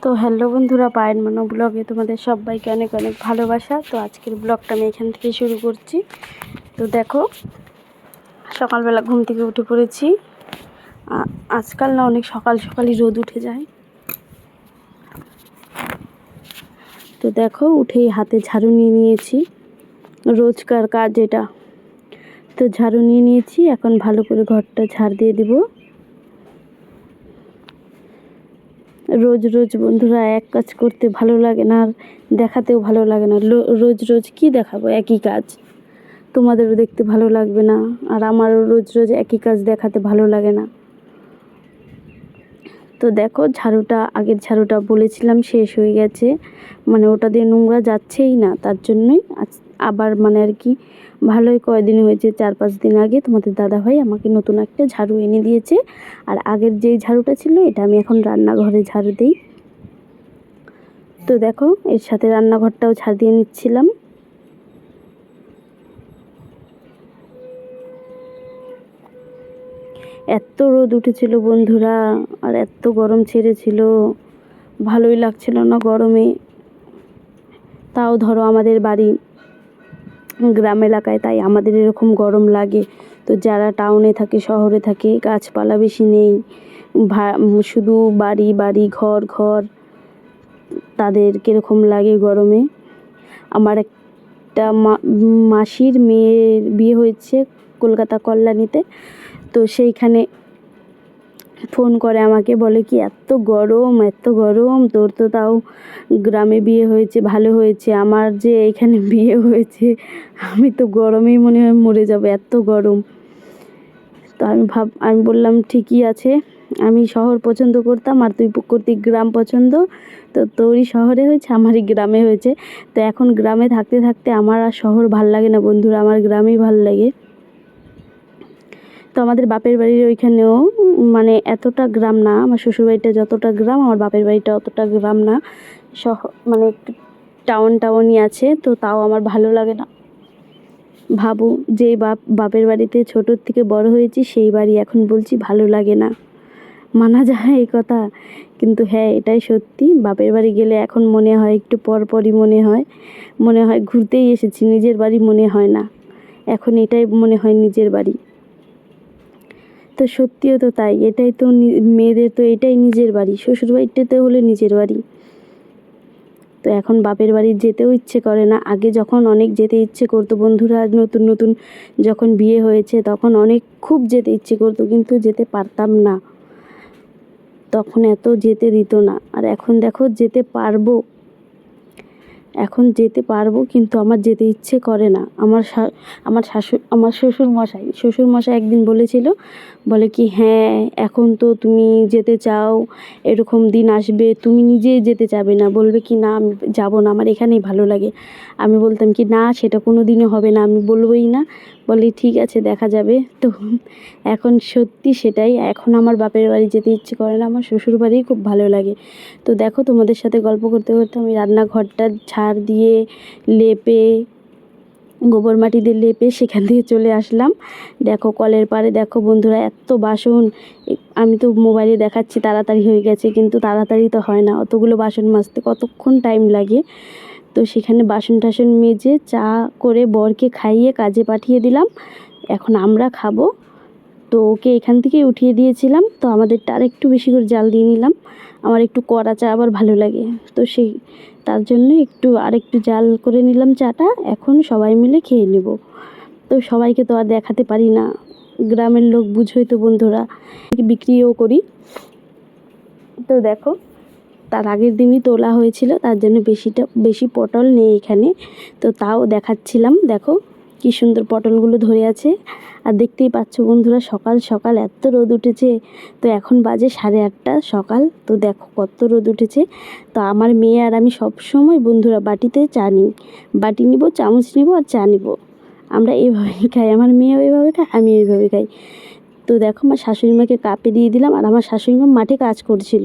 তো হ্যালো বন্ধুরা, পায়েল মনো ব্লগে তোমাদের সবাইকে অনেক অনেক ভালোবাসা। তো আজকের ব্লগটা আমি এখান থেকে শুরু করছি। তো দেখো, সকালবেলা ঘুম থেকে উঠে পড়েছি। আজকাল না অনেক সকাল সকালই রোদ উঠে যায়। তো দেখো, উঠেই হাতে ঝাড়ু নিয়ে নিয়েছি, রোজকার কাজ এটা। তো ঝাড়ু নিয়ে নিয়েছি, এখন ভালো করে ঘরটা ঝাড় দিয়ে দিব। রোজ রোজ বন্ধুরা এক কাজ করতে ভালো লাগে না, আর দেখাতেও ভালো লাগে না। রোজ রোজ কি দেখাবো, একই কাজ। তোমাদেরও দেখতে ভালো লাগবে না, আর আমারও রোজ রোজ একই কাজ দেখাতে ভালো লাগে না। তো দেখো, আগের ঝাড়ুটা বলেছিলাম শেষ হয়ে গেছে, মানে ওটা দিয়ে নোংরা যাচ্ছেই না। তার জন্যই আবার আর কি ভালোই কয়দিন হয়েছে, 4-5 দিন আগে তোমাদের দাদাভাই আমাকে নতুন একটা ঝাড়ু এনে দিয়েছে। আর আগের যেই ঝাড়ুটা ছিল এটা আমি এখন রান্নাঘরে ঝাড়ু দিই। তো দেখো, এর সাথে রান্নাঘরটাও ঝাড় দিয়ে নিচ্ছিলাম। এত রোদ উঠেছিল বন্ধুরা, আর এত গরম ছেড়েছিল, ভালোই লাগছিল না গরমে। তাও ধরো আমাদের বাড়ি গ্রাম এলাকায়, তাই আমাদের এরকম গরম লাগে। তো যারা টাউনে থাকে, শহরে থাকে, গাছপালা বেশি নেই, শুধু বাড়ি বাড়ি, ঘর ঘর, তাদের কীরকম লাগে গরমে। আমার একটা মাসির মেয়ের বিয়ে হয়েছে কলকাতা কল্যাণীতে। তো সেইখানে ফোন করে আমাকে, বলে কি এত গরম, এত গরম, তোর তো তাও গ্রামে বিয়ে হয়েছে, ভালো হয়েছে, আমার যে এখানে বিয়ে হয়েছে, আমি তো গরমেই মনে হয় মরে যাবো, এত গরম। তো আমি বললাম ঠিকই আছে, আমি শহর পছন্দ করতাম আর তুই করতি গ্রাম পছন্দ, তো তোরই শহরে হয়েছে, আমারই গ্রামে হয়েছে। তো এখন গ্রামে থাকতে থাকতে আমার আর শহর ভাল লাগে না বন্ধুরা, আমার গ্রামেই ভাল লাগে। তো আমাদের বাপের বাড়ির ওইখানেও এতটা গ্রাম না, আমার শ্বশুরবাড়িটা যতটা গ্রাম, আমার বাপের বাড়িটা অতটা গ্রাম না, একটু টাউনই আছে। তো তাও আমার ভালো লাগে না। ভাবো, যে বাপের বাড়িতে ছোটোর থেকে বড় হয়েছি, সেই বাড়ি এখন বলছি ভালো লাগে না। মানা যায় এই কথা, কিন্তু হ্যাঁ, এটাই সত্যি। বাপের বাড়ি গেলে এখন মনে হয় একটু পরপরই মনে হয় ঘুরতেই এসেছি, নিজের বাড়ি মনে হয় না। এখন এটাই মনে হয় নিজের বাড়ি। তো সত্যিও তো তাই, এটাই তো মেয়েদের তো এটাই নিজের বাড়ি, শ্বশুরবাড়িটাতে হলে নিজের বাড়ি। তো এখন বাপের বাড়ি যেতেও ইচ্ছে করে না। আগে যখন অনেক যেতে ইচ্ছে করতো বন্ধুরা, নতুন নতুন যখন বিয়ে হয়েছে তখন খুব যেতে ইচ্ছে করতো, কিন্তু যেতে পারতাম না, তখন এত যেতে দিত না। আর এখন দেখো যেতে পারবো, কিন্তু আমার যেতে ইচ্ছে করে না। আমার শ্বশুরমশাই একদিন বলেছিল, বলে কি হ্যাঁ, এখন তো তুমি যেতে চাও, এরকম দিন আসবে তুমি নিজেই যেতে চাবে না, বলবে কি না আমি যাবো না, আমার এখানেই ভালো লাগে। আমি বলতাম কি না, সেটা কোনো দিনও হবে না, আমি বলবোই না। বলে ঠিক আছে, দেখা যাবে। তো এখন সত্যি সেটাই, এখন আমার বাপের বাড়ি যেতে ইচ্ছে করে না, আমার শ্বশুর বাড়িই খুব ভালো লাগে। তো দেখো, তোমাদের সাথে গল্প করতে করতে আমি রান্নাঘরটা ঝাড় দিয়ে লেপে, গোবর মাটি দিয়ে লেপে সেখান থেকে চলে আসলাম। দেখো কলের পাড়ে, দেখো বন্ধুরা এত বাসন। আমি তো মোবাইলে দেখাচ্ছি তাড়াতাড়ি হয়ে গেছে, কিন্তু তাড়াতাড়ি তো হয় না, অতগুলো বাসন মাজতে কতক্ষণ টাইম লাগে। তো সেখানে বাসন টাসন মেজে চা করে বরকে খাইয়ে কাজে পাঠিয়ে দিলাম। এখন আমরা খাবো। তো ওকে এখান থেকেই উঠিয়ে দিয়েছিলাম, তো আমাদেরটা আর একটু বেশি করে জাল দিয়ে নিলাম। আমার একটু কড়া চা আবার ভালো লাগে, তো তার জন্য আরেকটু জাল করে নিলাম চাটা। এখন সবাই মিলে খেয়ে নেব। তো সবাইকে তো আর দেখাতে পারি না, গ্রামের লোক বুঝোই তো বন্ধুরা, বিক্রিও করি। তো দেখো, তার আগের দিনই তোলা হয়েছিল, তার জন্য বেশি পটল নেই এখানে। তো তাও দেখাচ্ছিলাম, দেখো কি সুন্দর পটলগুলো ধরে আছে। আর দেখতেই পাচ্ছ বন্ধুরা, সকাল সকাল এত রোদ উঠেছে। তো এখন বাজে 8:30 সকাল। তো দেখো কত রোদ উঠেছে। তো আমার মেয়ে আর আমি সব সময় বন্ধুরা বাটিতে চা নিই, বাটি নিব, চামচ নিব আর চা নিব। আমরা এইভাবেই খাই, আমার মেয়েও এইভাবে খায়, আমি এইভাবে খাই। তো দেখো, আমার শাশুড়ি মাকে কাপে দিয়ে দিলাম, আর আমার শাশুড়ি মা মাঠে কাজ করছিল।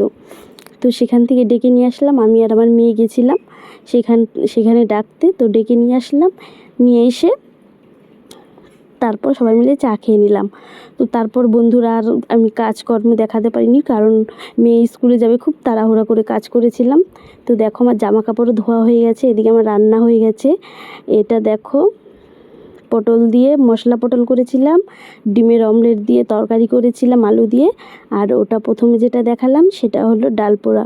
তো সেখান থেকে ডেকে নিয়ে আসলাম, আমি আর আমার মেয়ে গেছিলাম সেখানে ডাকতে। তো ডেকে নিয়ে আসলাম, নিয়ে এসে তারপর সবাই মিলে চা খেয়ে নিলাম। তো তারপর বন্ধুরা আর আমি কাজকর্ম দেখাতে পারিনি, কারণ মেয়ে স্কুলে যাবে, খুব তাড়াহুড়া করে কাজ করেছিলাম। তো দেখো আমার জামা কাপড়ও ধোয়া হয়ে গেছে, এদিকে আমার রান্না হয়ে গেছে। এটা দেখো পটল দিয়ে মশলা পটল করেছিলাম, ডিমের অমলেট দিয়ে তরকারি করেছিলাম আলু দিয়ে, আর ওটা প্রথমে যেটা দেখালাম সেটা হলো ডাল পোড়া।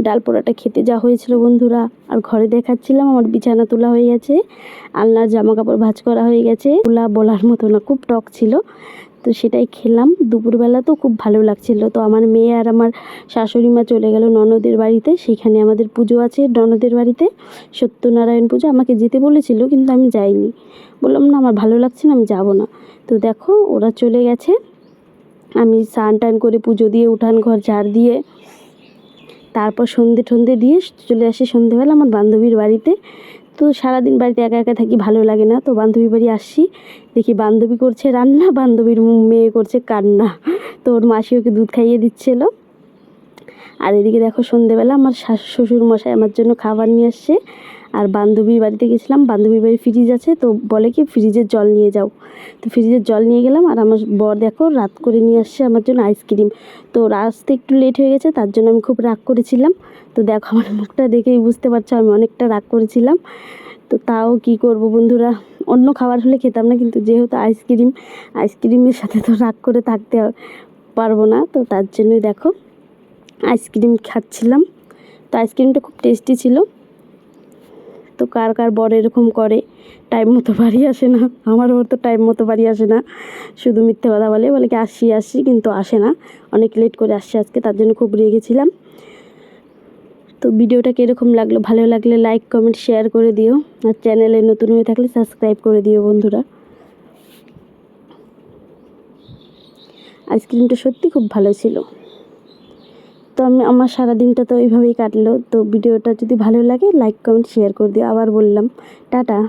ডাল পোড়াটা খেতে যা হয়েছিল বন্ধুরা, আর ঘরে দেখাচ্ছিলাম আমার বিছানা তোলা হয়ে গেছে, আলনার জামা কাপড় ভাঁজ করা হয়ে গেছে, ওগুলা বলার মতো না, খুব টক ছিল। তো সেটাই খেলাম দুপুরবেলা, তো খুব ভালো লাগছিল। তো আমার মেয়ে আর আমার শাশুড়ি মা চলে গেল ননদের বাড়িতে, সেখানে আমাদের পুজো আছে ননদের বাড়িতে, সত্যনারায়ণ পুজো। আমাকে যেতে বলেছিল কিন্তু আমি যাইনি, বললাম না আমার ভালো লাগছে না, আমি যাব না। তো দেখো ওরা চলে গেছে, আমি স্নান টান করে পুজো দিয়ে উঠান ঘর ঝাড় দিয়ে তারপর সন্ধে টন্ধে দিয়ে চলে আসি সন্ধেবেলা আমার বান্ধবীর বাড়িতে। তো সারাদিন বাড়িতে একা একা থাকি, ভালো লাগে না। তো বান্ধবীর বাড়ি আসছি, দেখি বান্ধবী করছে রান্না, বান্ধবীর মেয়ে করছে কান্না। তো ওর মাসি ওকে দুধ খাইয়ে দিচ্ছিলো। আর এদিকে দেখো সন্ধেবেলা আমার শ্বশুর মশাই আমার জন্য খাবার নিয়ে আসছে। আর বান্ধবীর বাড়িতে গেছিলাম, বান্ধবীর বাড়ির ফ্রিজ আছে, তো বলে কি ফ্রিজের জল নিয়ে যাও। তো ফ্রিজের জল নিয়ে গেলাম, আর আমার বর দেখো রাত করে নিয়ে আসছে আমার জন্য আইসক্রিম। তো আসতে একটু লেট হয়ে গেছে, তার জন্য আমি খুব রাগ করেছিলাম। তো দেখো আমার মুখটা দেখেই বুঝতে পারছো আমি অনেকটা রাগ করেছিলাম। তো তাও কি করব বন্ধুরা, অন্য খাবার হলে খেতাম না, কিন্তু যেহেতু আইসক্রিমের সাথে তো রাগ করে থাকতে পারবো না। তো তার জন্যই দেখো আইসক্রিম খাচ্ছিলাম। তো আইসক্রিমটা খুব টেস্টি ছিল। তো কার কার বর এরকম করে, টাইম মতো বাড়ি আসে না, আমার বর তো টাইম মতো বাড়ি আসে না, শুধু মিথ্যে কথা বলে কি আসি কিন্তু আসে না, অনেক লেট করে আসছে আজকে, তার জন্য খুব রেগেছিলাম। তো ভিডিওটা কীরকম লাগলো, ভালো লাগলে লাইক কমেন্ট শেয়ার করে দিও, আর চ্যানেলে নতুন হয়ে থাকলে সাবস্ক্রাইব করে দিও বন্ধুরা। আইসক্রিমটা সত্যি খুব ভালো ছিল। তো আমার সারাদিনটা তো এইভাবেই কাটলো। তো ভিডিওটা যদি ভালো লাগে লাইক কমেন্ট শেয়ার করে দিও। আবার বললাম টাটা।